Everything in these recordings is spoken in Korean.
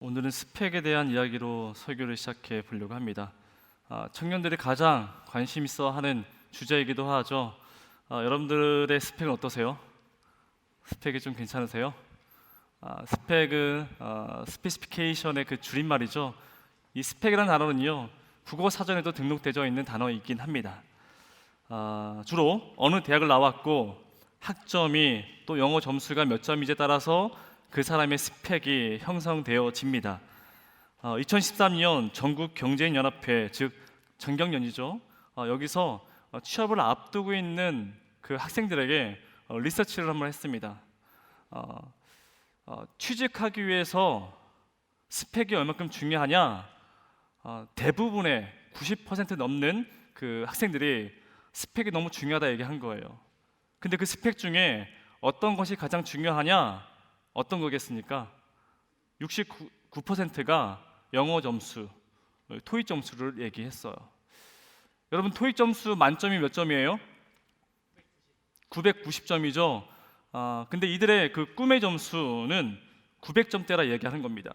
오늘은 스펙에 대한 이야기로 설교를 시작해 보려고 합니다. 청년들이 가장 관심 있어 하는 주제이기도 하죠. 여러분들의 스펙은 어떠세요? 스펙이 좀 괜찮으세요? 스펙은 스페시피케이션의 그 줄임말이죠. 이 스펙이라는 단어는요, 국어 사전에도 등록되어 있는 단어이긴 합니다. 주로 어느 대학을 나왔고 학점이 또 영어 점수가 몇 점인지에 따라서 그 사람의 스펙이 형성되어집니다. 2013년 전국경제인연합회, 즉 전경련이죠. 여기서 취업을 앞두고 있는 그 학생들에게 리서치를 한번 했습니다. 취직하기 위해서 스펙이 얼마큼 중요하냐? 대부분의 90% 넘는 그 학생들이 스펙이 너무 중요하다 얘기한 거예요. 근데 그 스펙 중에 어떤 것이 가장 중요하냐? 어떤 거겠습니까? 69%가 영어 점수, 토익 점수를 얘기했어요. 여러분, 토익 점수 만점이 몇 점이에요? 990점이죠. 근데 이들의 그 꿈의 점수는 900점대라 얘기하는 겁니다.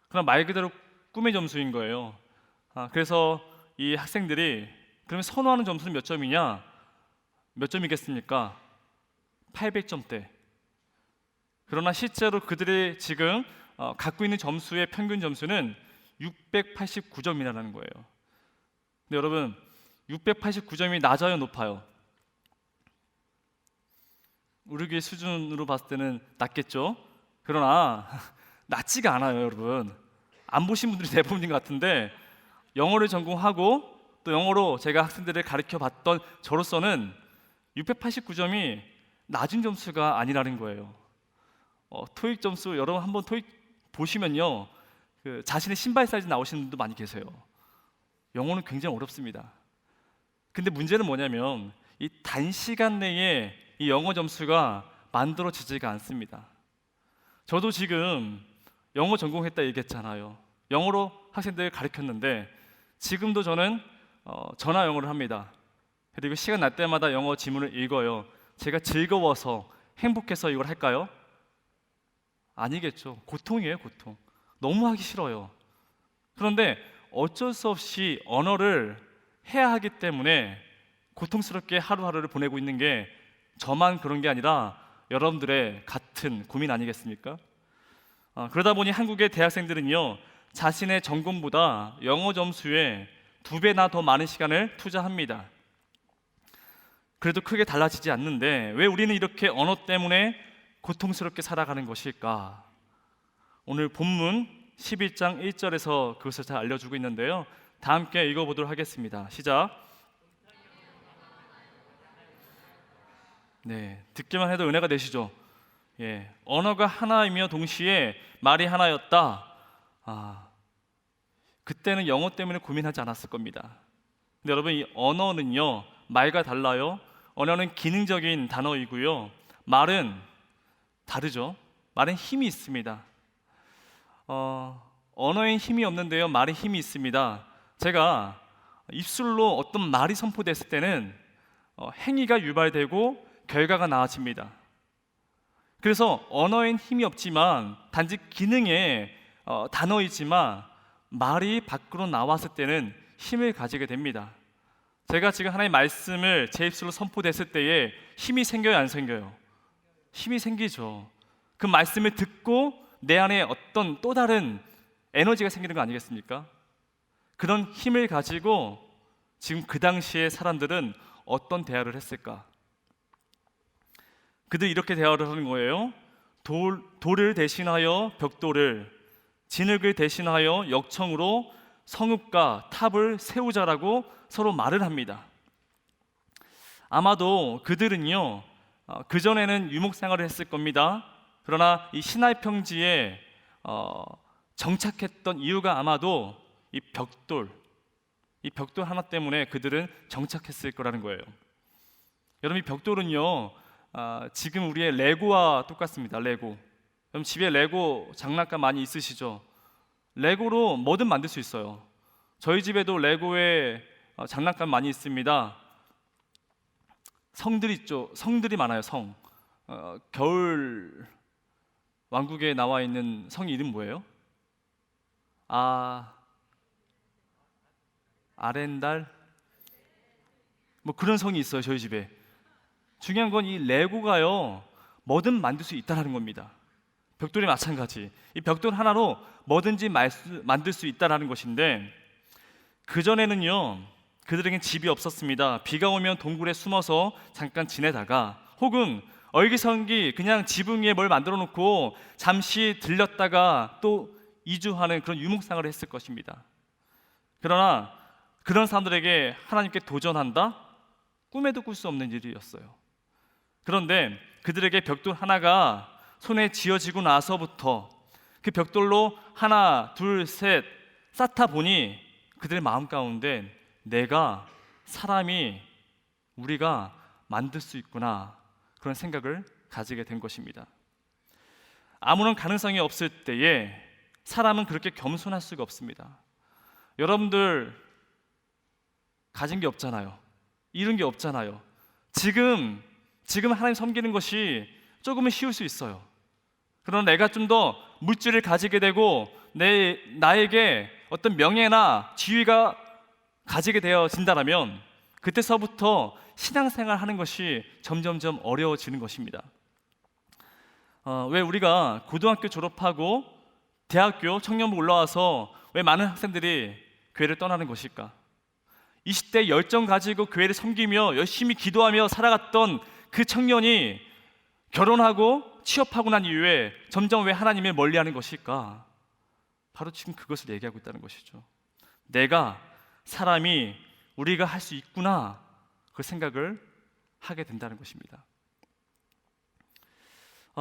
그럼 말 그대로 꿈의 점수인 거예요. 그래서 이 학생들이 그러면 선호하는 점수는 몇 점이냐? 몇 점이겠습니까? 800점대. 그러나 실제로 그들이 지금 갖고 있는 점수의 평균 점수는 689점이라는 거예요. 근데 여러분, 689점이 낮아요, 높아요? 우리 교회 수준으로 봤을 때는 낮겠죠? 그러나 낮지가 않아요, 여러분. 안 보신 분들이 대부분인 것 같은데, 영어를 전공하고 또 영어로 제가 학생들을 가르쳐 봤던 저로서는 689점이 낮은 점수가 아니라는 거예요. 토익 점수, 여러분 한번 토익 보시면요, 그 자신의 신발 사이즈 나오시는 분도 많이 계세요. 영어는 굉장히 어렵습니다. 근데 문제는 뭐냐면 이 단시간 내에 이 영어 점수가 만들어지지가 않습니다. 저도 지금 영어 전공했다 얘기했잖아요. 영어로 학생들 가르쳤는데 지금도 저는 전화 영어를 합니다. 그리고 시간 날 때마다 영어 지문을 읽어요. 제가 즐거워서 행복해서 이걸 할까요? 아니겠죠. 고통이에요, 고통. 너무 하기 싫어요. 그런데 어쩔 수 없이 언어를 해야 하기 때문에 고통스럽게 하루하루를 보내고 있는 게 저만 그런 게 아니라 여러분들의 같은 고민 아니겠습니까? 그러다 보니 한국의 대학생들은요, 자신의 전공보다 영어 점수에 2배나 더 많은 시간을 투자합니다. 그래도 크게 달라지지 않는데 왜 우리는 이렇게 언어 때문에 고통스럽게 살아가는 것일까? 오늘 본문 11장 1절에서 그것을 잘 알려주고 있는데요, 다 함께 읽어보도록 하겠습니다. 시작. 네, 듣기만 해도 은혜가 되시죠? 예, 언어가 하나이며 동시에 말이 하나였다. 그때는 영어 때문에 고민하지 않았을 겁니다. 근데 여러분, 이 언어는요, 말과 달라요. 언어는 기능적인 단어이고요, 말은 다르죠. 말은 힘이 있습니다. 언어엔 힘이 없는데요, 말에 힘이 있습니다. 제가 입술로 어떤 말이 선포됐을 때는 행위가 유발되고 결과가 나아집니다. 그래서 언어엔 힘이 없지만 단지 기능의 단어이지만 말이 밖으로 나왔을 때는 힘을 가지게 됩니다. 제가 지금 하나님의 말씀을 제 입술로 선포됐을 때에 힘이 생겨요, 안 생겨요? 힘이 생기죠. 그 말씀을 듣고 내 안에 어떤 또 다른 에너지가 생기는 거 아니겠습니까? 그런 힘을 가지고 지금 그 당시에 사람들은 어떤 대화를 했을까? 그들이 이렇게 대화를 하는 거예요. 돌을 대신하여 벽돌을, 진흙을 대신하여 역청으로 성읍과 탑을 세우자라고 서로 말을 합니다. 아마도 그들은요, 그전에는 유목 생활을 했을 겁니다. 그러나 이 시나이 평지에 정착했던 이유가 아마도 이 벽돌 하나 때문에 그들은 정착했을 거라는 거예요. 여러분, 이 벽돌은요, 지금 우리의 레고와 똑같습니다. 레고. 여러분, 집에 레고 장난감 많이 있으시죠? 레고로 뭐든 만들 수 있어요. 저희 집에도 레고에 장난감 많이 있습니다. 성들 있죠. 성들이 많아요. 성. 겨울 왕국에 나와 있는 성 이름 뭐예요? 아렌달 뭐 그런 성이 있어요, 저희 집에. 중요한 건 이 레고가요, 뭐든 만들 수 있다는 겁니다. 벽돌이 마찬가지. 이 벽돌 하나로 뭐든지 만들 수 있다는 것인데, 그전에는요, 그들에겐 집이 없었습니다. 비가 오면 동굴에 숨어서 잠깐 지내다가, 혹은 얼기설기 그냥 지붕 위에 뭘 만들어 놓고 잠시 들렸다가 또 이주하는 그런 유목생활을 했을 것입니다. 그러나 그런 사람들에게 하나님께 도전한다? 꿈에도 꿀 수 없는 일이었어요. 그런데 그들에게 벽돌 하나가 손에 쥐어지고 나서부터 그 벽돌로 하나, 둘, 셋 쌓다 보니 그들의 마음 가운데 내가, 사람이, 우리가 만들 수 있구나, 그런 생각을 가지게 된 것입니다. 아무런 가능성이 없을 때에 사람은 그렇게 겸손할 수가 없습니다. 여러분들 가진 게 없잖아요. 이룬 게 없잖아요. 지금 하나님 섬기는 것이 조금은 쉬울 수 있어요. 그러나 내가 좀 더 물질을 가지게 되고 나에게 어떤 명예나 지위가 가지게 되어진다면 그때서부터 신앙생활 하는 것이 점점점 어려워지는 것입니다. 왜 우리가 고등학교 졸업하고 대학교 청년부 올라와서 왜 많은 학생들이 교회를 떠나는 것일까? 20대 열정 가지고 교회를 섬기며 열심히 기도하며 살아갔던 그 청년이 결혼하고 취업하고 난 이후에 점점 왜 하나님을 멀리하는 것일까? 바로 지금 그것을 얘기하고 있다는 것이죠. 내가, 사람이, 우리가 할 수 있구나, 그 생각을 하게 된다는 것입니다.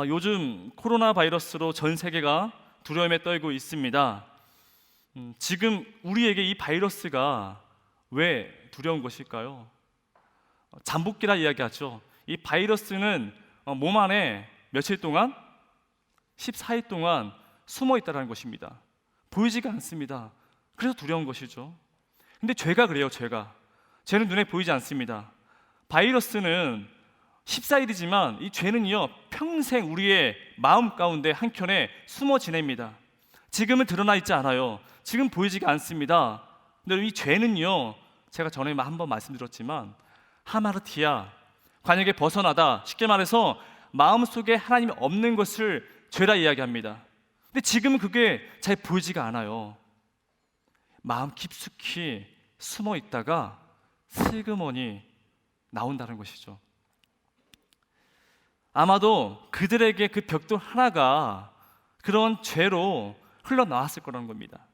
요즘 코로나 바이러스로 전 세계가 두려움에 떨고 있습니다. 지금 우리에게 이 바이러스가 왜 두려운 것일까요? 잠복기라 이야기하죠. 이 바이러스는 몸 안에 며칠 동안, 14일 동안 숨어 있다는 것입니다. 보이지가 않습니다. 그래서 두려운 것이죠. 근데 죄가 그래요. 죄는 눈에 보이지 않습니다. 바이러스는 14일이지만 이 죄는요, 평생 우리의 마음 가운데 한켠에 숨어 지냅니다. 지금은 드러나 있지 않아요. 지금 보이지가 않습니다. 근데 이 죄는요, 제가 전에 한번 말씀드렸지만 하마르티아, 관역에 벗어나다, 쉽게 말해서 마음속에 하나님이 없는 것을 죄라 이야기합니다. 근데 지금은 그게 잘 보이지가 않아요. 마음 깊숙이 숨어 있다가 슬그머니 나온다는 것이죠. 아마도 그들에게 그 벽돌 하나가 그런 죄로 흘러나왔을 거라는 겁니다.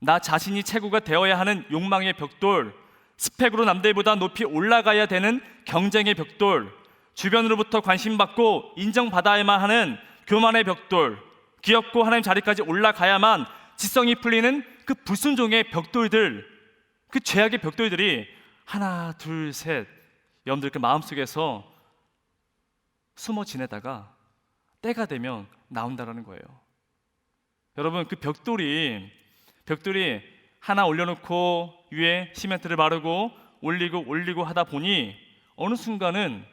나 자신이 최고가 되어야 하는 욕망의 벽돌, 스펙으로 남들보다 높이 올라가야 되는 경쟁의 벽돌, 주변으로부터 관심받고 인정받아야만 하는 교만의 벽돌, 귀엽고 하나님 자리까지 올라가야만 지성이 풀리는 그 불순종의 벽돌들, 그 죄악의 벽돌들이 하나, 둘, 셋 여러분들 그 마음속에서 숨어 지내다가 때가 되면 나온다라는 거예요. 여러분, 그 벽돌이 하나 올려놓고 위에 시멘트를 바르고 올리고 하다 보니 어느 순간은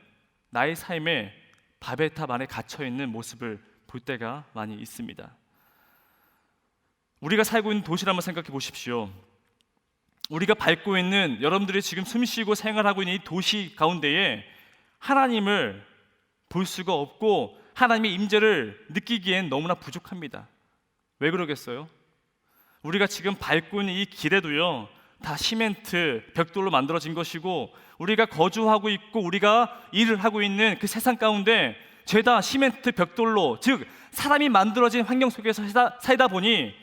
나의 삶에 바벨탑 안에 갇혀있는 모습을 볼 때가 많이 있습니다. 우리가 살고 있는 도시를 한번 생각해 보십시오. 우리가 밟고 있는, 여러분들이 지금 숨쉬고 생활하고 있는 이 도시 가운데에 하나님을 볼 수가 없고 하나님의 임재를 느끼기엔 너무나 부족합니다. 왜 그러겠어요? 우리가 지금 밟고 있는 이 길에도요, 다 시멘트, 벽돌로 만들어진 것이고, 우리가 거주하고 있고 우리가 일을 하고 있는 그 세상 가운데 죄다 시멘트, 벽돌로, 즉 사람이 만들어진 환경 속에서 살다 보니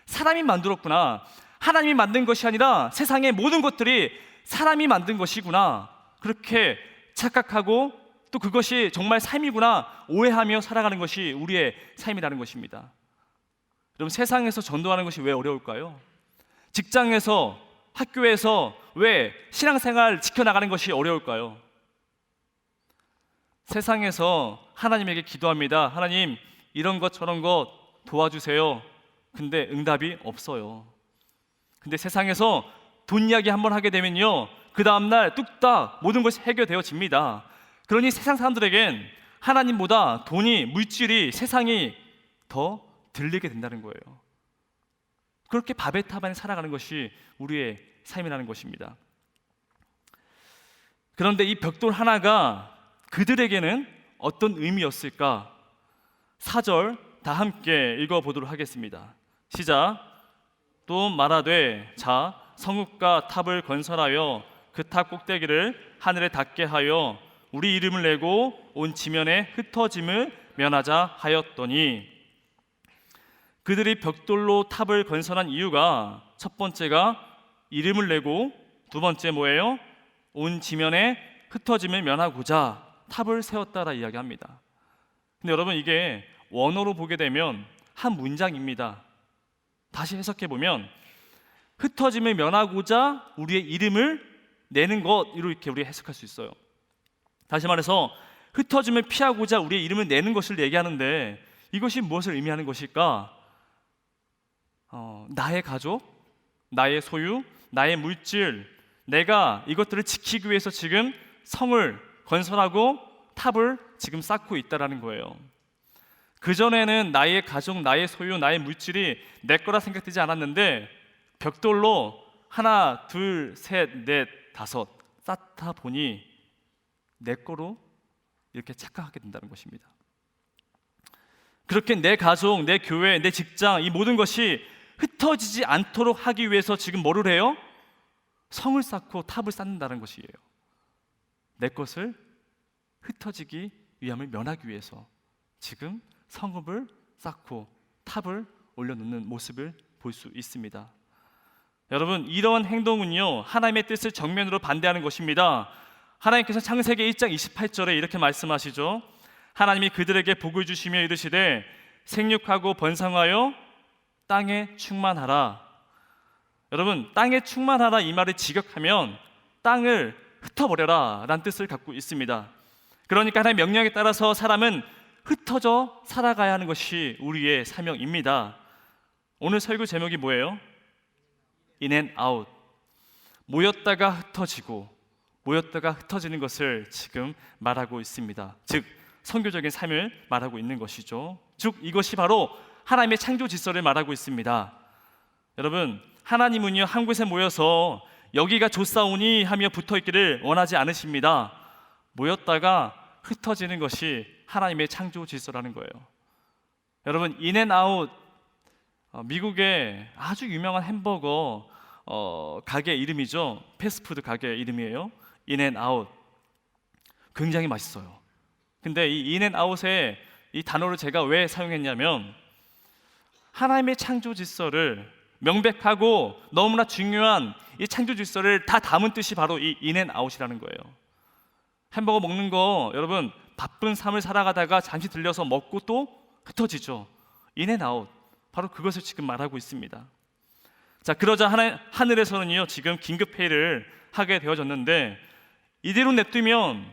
사람이 만들었구나, 하나님이 만든 것이 아니라 세상의 모든 것들이 사람이 만든 것이구나, 그렇게 착각하고 또 그것이 정말 삶이구나 오해하며 살아가는 것이 우리의 삶이라는 것입니다. 여러분, 세상에서 전도하는 것이 왜 어려울까요? 직장에서, 학교에서 왜 신앙생활 지켜나가는 것이 어려울까요? 세상에서 하나님에게 기도합니다. 하나님, 이런 것 저런 것 도와주세요. 근데 응답이 없어요. 근데 세상에서 돈 이야기 한번 하게 되면요, 그 다음날 뚝딱 모든 것이 해결되어집니다. 그러니 세상 사람들에겐 하나님보다 돈이, 물질이, 세상이 더 들리게 된다는 거예요. 그렇게 바벨 탑 안에 살아가는 것이 우리의 삶이라는 것입니다. 그런데 이 벽돌 하나가 그들에게는 어떤 의미였을까? 4절 다 함께 읽어보도록 하겠습니다. 시작. 또 말하되 자 성읍과 탑을 건설하여 그 탑 꼭대기를 하늘에 닿게 하여 우리 이름을 내고 온 지면에 흩어짐을 면하자 하였더니, 그들이 벽돌로 탑을 건설한 이유가 첫 번째가 이름을 내고, 두 번째 뭐예요? 온 지면에 흩어짐을 면하고자 탑을 세웠다라 이야기합니다. 근데 여러분, 이게 원어로 보게 되면 한 문장입니다. 다시 해석해 보면 흩어짐을 면하고자 우리의 이름을 내는 것, 이렇게 우리가 해석할 수 있어요. 다시 말해서 흩어짐을 피하고자 우리의 이름을 내는 것을 얘기하는데, 이것이 무엇을 의미하는 것일까? 나의 가족, 나의 소유, 나의 물질, 내가 이것들을 지키기 위해서 지금 성을 건설하고 탑을 지금 쌓고 있다라는 거예요. 그전에는 나의 가족, 나의 소유, 나의 물질이 내 거라 생각되지 않았는데, 벽돌로 하나, 둘, 셋, 넷, 다섯 쌓다 보니 내 거로 이렇게 착각하게 된다는 것입니다. 그렇게 내 가족, 내 교회, 내 직장, 이 모든 것이 흩어지지 않도록 하기 위해서 지금 뭐를 해요? 성을 쌓고 탑을 쌓는다는 것이에요. 내 것을 흩어지기 위함을 면하기 위해서 지금 성읍을 쌓고 탑을 올려놓는 모습을 볼 수 있습니다. 여러분, 이러한 행동은요, 하나님의 뜻을 정면으로 반대하는 것입니다. 하나님께서 창세기 1장 28절에 이렇게 말씀하시죠. 하나님이 그들에게 복을 주시며 이르시되 생육하고 번성하여 땅에 충만하라. 여러분, 땅에 충만하라 이 말을 직역하면 땅을 흩어버려라 라는 뜻을 갖고 있습니다. 그러니까 하나님의 명령에 따라서 사람은 흩어져 살아가야 하는 것이 우리의 사명입니다. 오늘 설교 제목이 뭐예요? In and out. 모였다가 흩어지고 모였다가 흩어지는 것을 지금 말하고 있습니다. 즉 선교적인 삶을 말하고 있는 것이죠. 즉 이것이 바로 하나님의 창조 질서를 말하고 있습니다. 여러분, 하나님은요 한 곳에 모여서 여기가 좋사오니 하며 붙어있기를 원하지 않으십니다. 모였다가 흩어지는 것이 하나님의 창조 질서라는 거예요. 여러분, 인앤아웃, 미국의 아주 유명한 햄버거 가게 이름이죠. 패스트푸드 가게 이름이에요. 인앤아웃. 굉장히 맛있어요. 근데 이 인앤아웃의 이 단어를 제가 왜 사용했냐면, 하나님의 창조 질서를 명백하고 너무나 중요한 이 창조 질서를 다 담은 뜻이 바로 이 인앤아웃이라는 거예요. 햄버거 먹는 거, 여러분 바쁜 삶을 살아가다가 잠시 들려서 먹고 또 흩어지죠. 인앤아웃, 바로 그것을 지금 말하고 있습니다. 자, 그러자 하늘에서는요 지금 긴급 회의를 하게 되어졌는데, 이대로 냅두면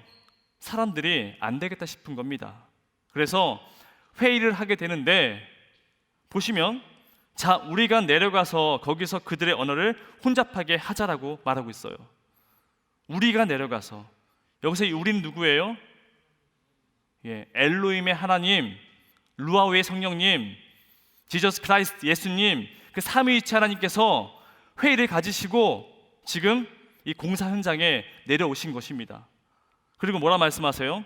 사람들이 안 되겠다 싶은 겁니다. 그래서 회의를 하게 되는데, 보시면 자, 우리가 내려가서 거기서 그들의 언어를 혼잡하게 하자라고 말하고 있어요. 우리가 내려가서, 여기서 이 우리는 누구예요? 엘로힘의 하나님, 루아우의 성령님, 지저스 크라이스트 예수님, 그 삼위일체 하나님께서 회의를 가지시고 지금 이 공사 현장에 내려오신 것입니다. 그리고 뭐라 말씀하세요?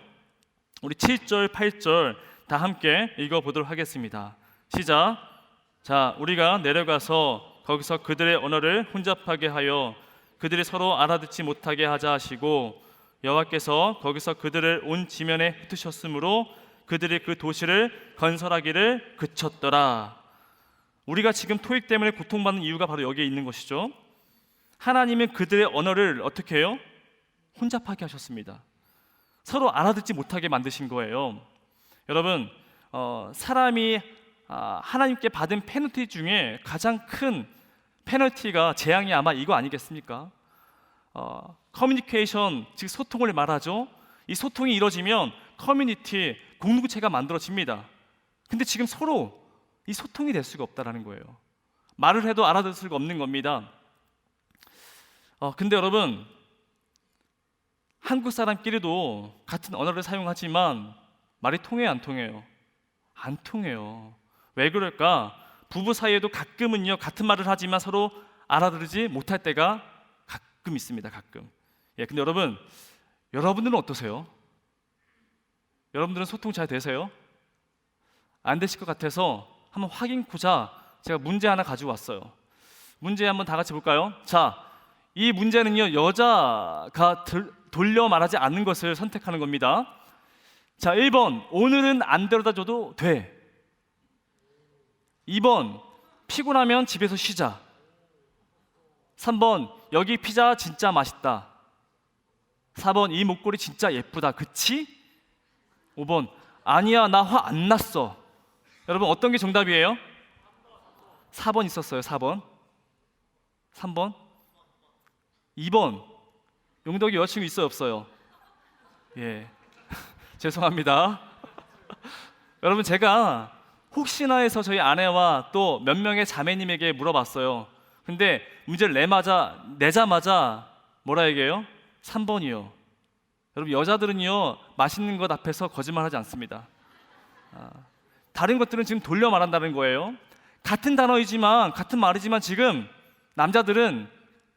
우리 7절, 8절 다 함께 읽어보도록 하겠습니다. 시작. 자, 우리가 내려가서 거기서 그들의 언어를 혼잡하게 하여 그들이 서로 알아듣지 못하게 하자 하시고, 여호와께서 거기서 그들을 온 지면에 흩으셨으므로 그들이 그 도시를 건설하기를 그쳤더라. 우리가 지금 토익 때문에 고통받는 이유가 바로 여기에 있는 것이죠. 하나님은 그들의 언어를 어떻게 해요? 혼잡하게 하셨습니다. 서로 알아듣지 못하게 만드신 거예요. 여러분, 사람이 하나님께 받은 페널티 중에 가장 큰 페널티가, 재앙이 아마 이거 아니겠습니까? 커뮤니케이션, 즉 소통을 말하죠. 이 소통이 이루어지면 커뮤니티, 공동체가 만들어집니다. 근데 지금 서로 이 소통이 될 수가 없다라는 거예요. 말을 해도 알아들 수가 없는 겁니다. 근데 여러분, 한국 사람끼리도 같은 언어를 사용하지만 말이 통해요, 안 통해요? 안 통해요. 왜 그럴까? 부부 사이에도 가끔은요 같은 말을 하지만 서로 알아들지 못할 때가 가끔 있습니다. 가끔. 근데 여러분들은 어떠세요? 여러분들은 소통 잘 되세요? 안 되실 것 같아서 한번 확인코자 제가 문제 하나 가지고 왔어요. 문제 한번 다 같이 볼까요? 자, 이 문제는요 여자가 돌려 말하지 않는 것을 선택하는 겁니다. 자, 1번 오늘은 안 데려다 줘도 돼. 2번 피곤하면 집에서 쉬자. 3번 여기 피자 진짜 맛있다. 4번 이 목걸이 진짜 예쁘다. 그치? 5번 아니야 나 화 안 났어. 여러분 어떤 게 정답이에요? 4번 있었어요. 4번. 3번. 2번 용덕이 여자친구 있어요 없어요? 죄송합니다. 여러분 제가 혹시나 해서 저희 아내와 또 몇 명의 자매님에게 물어봤어요. 근데 문제를 내자마자 뭐라 얘기해요? 3번이요. 여러분 여자들은요 맛있는 것 앞에서 거짓말하지 않습니다. 다른 것들은 지금 돌려 말한다는 거예요. 같은 단어이지만 같은 말이지만 지금 남자들은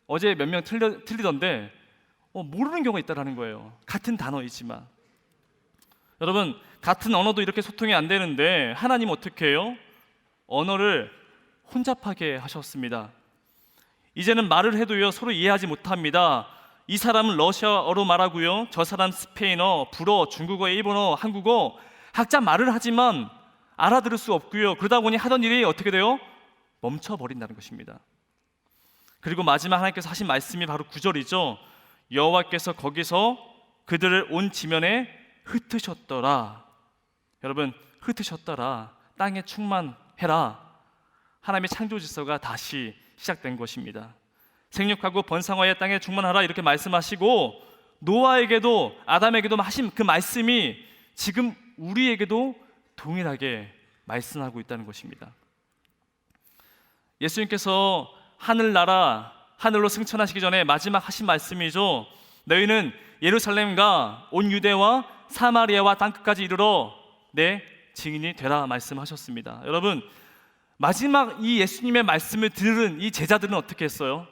어제 몇 명 틀리던데 모르는 경우가 있다는 거예요. 같은 단어이지만. 여러분 같은 언어도 이렇게 소통이 안 되는데 하나님 어떻게 해요? 언어를 혼잡하게 하셨습니다. 이제는 말을 해도요 서로 이해하지 못합니다. 이 사람은 러시아어로 말하고요 저 사람 스페인어, 불어, 중국어, 일본어, 한국어 각자 말을 하지만 알아들을 수 없고요. 그러다 보니 하던 일이 어떻게 돼요? 멈춰버린다는 것입니다. 그리고 마지막 하나님께서 하신 말씀이 바로 9절이죠. 여호와께서 거기서 그들을 온 지면에 흩으셨더라. 여러분 흩으셨더라. 땅에 충만해라. 하나님의 창조 질서가 다시 시작된 것입니다. 생육하고 번성하여 땅에 충만하라 이렇게 말씀하시고 노아에게도 아담에게도 하신 그 말씀이 지금 우리에게도 동일하게 말씀하고 있다는 것입니다. 예수님께서 하늘나라 하늘로 승천하시기 전에 마지막 하신 말씀이죠. 너희는 예루살렘과 온 유대와 사마리아와 땅끝까지 이르러 내 증인이 되라 말씀하셨습니다. 여러분 마지막 이 예수님의 말씀을 들은 이 제자들은 어떻게 했어요?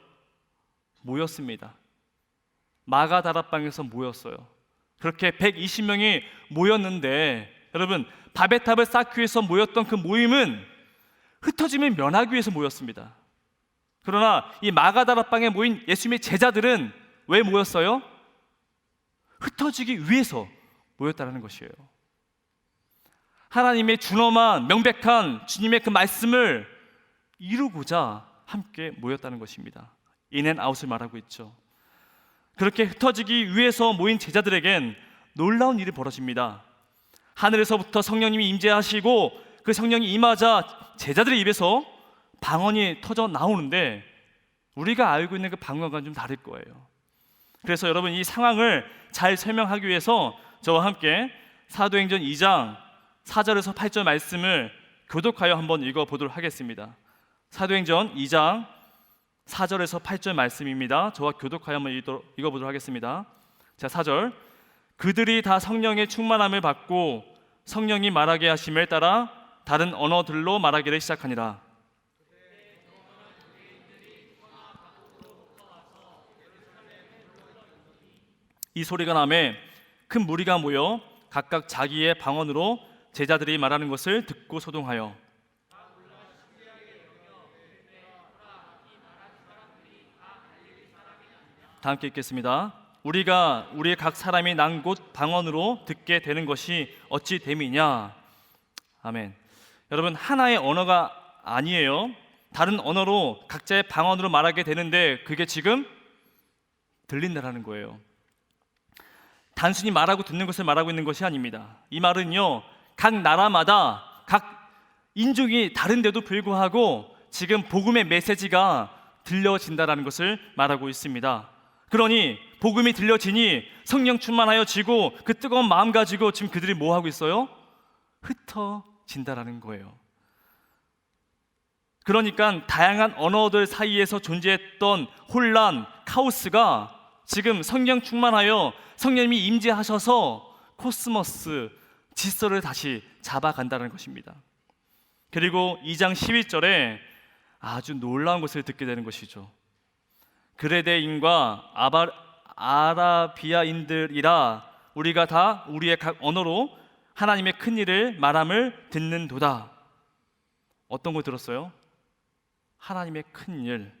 모였습니다. 마가다락방에서 모였어요. 그렇게 120명이 모였는데 여러분 바베탑을 쌓기 위해서 모였던 그 모임은 흩어짐을 면하기 위해서 모였습니다. 그러나 이 마가다락방에 모인 예수님의 제자들은 왜 모였어요? 흩어지기 위해서 모였다는 것이에요. 하나님의 준엄한 명백한 주님의 그 말씀을 이루고자 함께 모였다는 것입니다. 인앤아웃을 말하고 있죠. 그렇게 흩어지기 위해서 모인 제자들에겐 놀라운 일이 벌어집니다. 하늘에서부터 성령님이 임재하시고 그 성령이 임하자 제자들의 입에서 방언이 터져 나오는데 우리가 알고 있는 그 방언과는 좀 다를 거예요. 그래서 여러분 이 상황을 잘 설명하기 위해서 저와 함께 사도행전 2장 4절에서 8절 말씀을 교독하여 한번 읽어보도록 하겠습니다. 사도행전 2장 4절에서 8절 말씀입니다. 저와 교독하여 한번 읽어보도록 하겠습니다. 자, 4절. 그들이 다 성령의 충만함을 받고 성령이 말하게 하심을 따라 다른 언어들로 말하기를 시작하니라. 이 소리가 나매 큰 무리가 모여 각각 자기의 방언으로 제자들이 말하는 것을 듣고 소동하여 다 함께 읽겠습니다. 우리가 우리의 각 사람이 난 곳 방언으로 듣게 되는 것이 어찌 됨이냐. 아멘. 여러분 하나의 언어가 아니에요. 다른 언어로 각자의 방언으로 말하게 되는데 그게 지금 들린다라는 거예요. 단순히 말하고 듣는 것을 말하고 있는 것이 아닙니다. 이 말은요 각 나라마다 각 인종이 다른데도 불구하고 지금 복음의 메시지가 들려진다라는 것을 말하고 있습니다. 그러니 복음이 들려지니 성령 충만하여 지고 그 뜨거운 마음 가지고 지금 그들이 뭐 하고 있어요? 흩어진다라는 거예요. 그러니까 다양한 언어들 사이에서 존재했던 혼란, 카오스가 지금 성령 충만하여 성령님이 임재하셔서 코스모스 질서를 다시 잡아간다는 것입니다. 그리고 2장 11절에 아주 놀라운 것을 듣게 되는 것이죠. 그레데인과 아라비아인들이라 우리가 다 우리의 각 언어로 하나님의 큰 일을 말함을 듣는도다. 어떤 걸 들었어요? 하나님의 큰 일,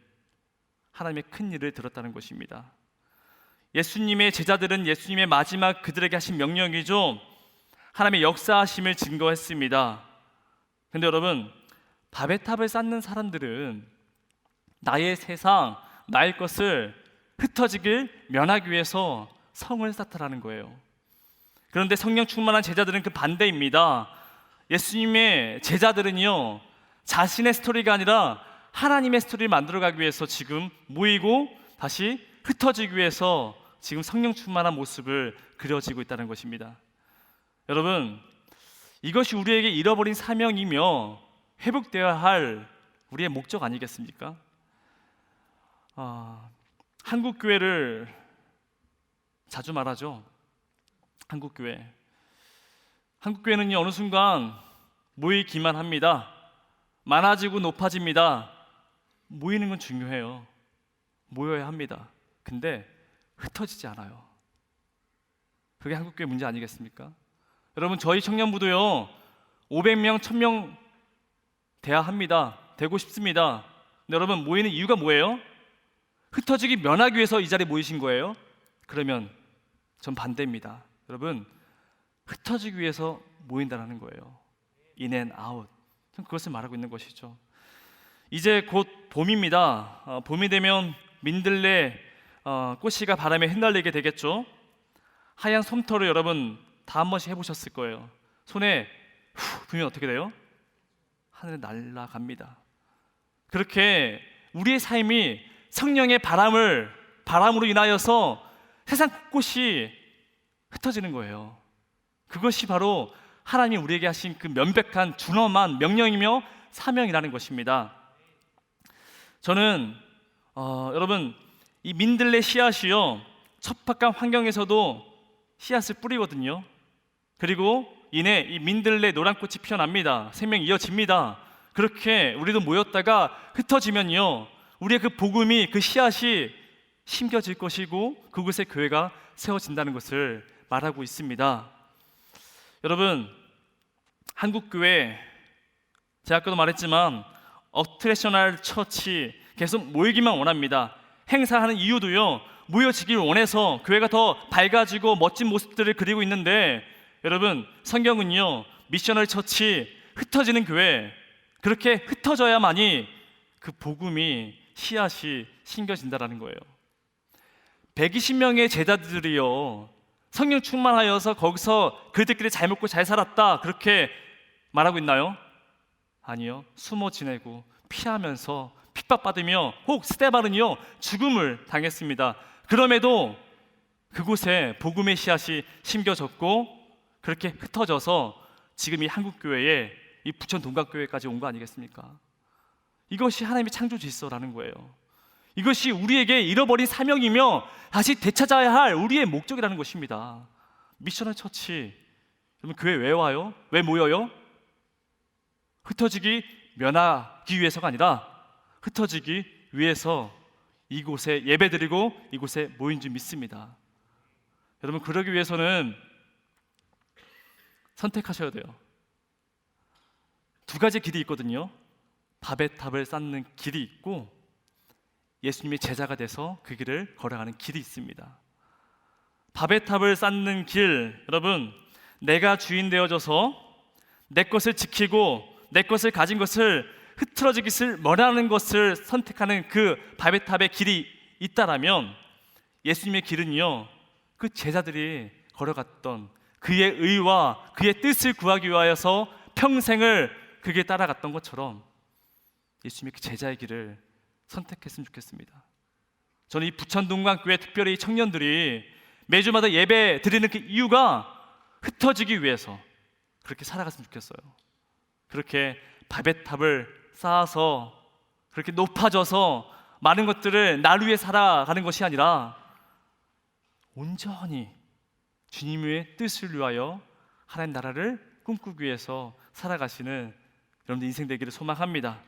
하나님의 큰 일을 들었다는 것입니다. 예수님의 제자들은 예수님의 마지막 그들에게 하신 명령이죠. 하나님의 역사하심을 증거했습니다. 근데 여러분, 밥의 탑을 쌓는 사람들은 나의 세상, 나의 것을 흩어지길 면하기 위해서 성을 쌓다라는 거예요. 그런데 성령 충만한 제자들은 그 반대입니다. 예수님의 제자들은요, 자신의 스토리가 아니라 하나님의 스토리를 만들어가기 위해서 지금 모이고 다시 흩어지기 위해서 지금 성령 충만한 모습을 그려지고 있다는 것입니다. 여러분, 이것이 우리에게 잃어버린 사명이며 회복되어야 할 우리의 목적 아니겠습니까? 한국 교회를 자주 말하죠. 한국 교회는요, 어느 순간 모이기만 합니다. 많아지고 높아집니다. 모이는 건 중요해요. 모여야 합니다. 근데 흩어지지 않아요. 그게 한국 교회 문제 아니겠습니까? 여러분, 저희 청년부도요 500명, 1000명 돼야 합니다. 되고 싶습니다. 근데 여러분, 모이는 이유가 뭐예요? 흩어지기 면하기 위해서 이 자리에 모이신 거예요? 그러면 전 반대입니다. 여러분, 흩어지기 위해서 모인다는 거예요. In and out. 전 그것을 말하고 있는 것이죠. 이제 곧 봄입니다. 봄이 되면 민들레 꽃이가 바람에 흩날리게 되겠죠. 하얀 솜털을 여러분 다 한 번씩 해보셨을 거예요. 손에 후 불면 어떻게 돼요? 하늘에 날아갑니다. 그렇게 우리의 삶이 성령의 바람으로 인하여서 세상 곳곳이 흩어지는 거예요. 그것이 바로 하나님이 우리에게 하신 그 명백한 준엄한 명령이며 사명이라는 것입니다. 저는 여러분, 이 민들레 씨앗이요 척박한 환경에서도 씨앗을 뿌리거든요. 그리고 이내 이 민들레 노란꽃이 피어납니다. 생명이 이어집니다. 그렇게 우리도 모였다가 흩어지면요, 우리의 그 복음이, 그 씨앗이 심겨질 것이고 그곳에 교회가 세워진다는 것을 말하고 있습니다. 여러분, 한국교회, 제가 아까도 말했지만 어트랙셔널 처치 계속 모이기만 원합니다. 행사하는 이유도요, 모여지길 원해서 교회가 더 밝아지고 멋진 모습들을 그리고 있는데, 여러분, 성경은요 미셔널 처치, 흩어지는 교회, 그렇게 흩어져야만이 그 복음이, 씨앗이 심겨진다라는 거예요. 120명의 제자들이요 성령 충만하여서 거기서 그들끼리 잘 먹고 잘 살았다 그렇게 말하고 있나요? 아니요. 숨어 지내고 피하면서 핍박받으며, 혹 스데반은요 죽음을 당했습니다. 그럼에도 그곳에 복음의 씨앗이 심겨졌고 그렇게 흩어져서 지금 이 한국교회에 이 부천 동각교회까지 온 거 아니겠습니까? 이것이 하나님의 창조 질서라는 거예요. 이것이 우리에게 잃어버린 사명이며 다시 되찾아야 할 우리의 목적이라는 것입니다. 미셔널 처치, 여러분, 교회 왜 와요? 왜 모여요? 흩어지기 면하기 위해서가 아니라 흩어지기 위해서 이곳에 예배드리고 이곳에 모인 줄 믿습니다. 여러분, 그러기 위해서는 선택하셔야 돼요. 두 가지 길이 있거든요. 밥의 탑을 쌓는 길이 있고 예수님의 제자가 돼서 그 길을 걸어가는 길이 있습니다. 밥의 탑을 쌓는 길, 여러분, 내가 주인 되어져서 내 것을 지키고 내 것을 가진 것을 흐트러지기를 원하는 것을 선택하는 그 밥의 탑의 길이 있다라면, 예수님의 길은요 그 제자들이 걸어갔던 그의 의와 그의 뜻을 구하기 위하여서 평생을 그게 따라갔던 것처럼 예수님의 그 제자의 길을 선택했으면 좋겠습니다. 저는 이 부천동강교회, 특별히 이 청년들이 매주마다 예배 드리는 그 이유가 흩어지기 위해서 그렇게 살아갔으면 좋겠어요. 그렇게 밥의 탑을 쌓아서 그렇게 높아져서 많은 것들을 나를 위해 살아가는 것이 아니라 온전히 주님의 뜻을 위하여 하나님 나라를 꿈꾸기 위해서 살아가시는 여러분들 인생 되기를 소망합니다.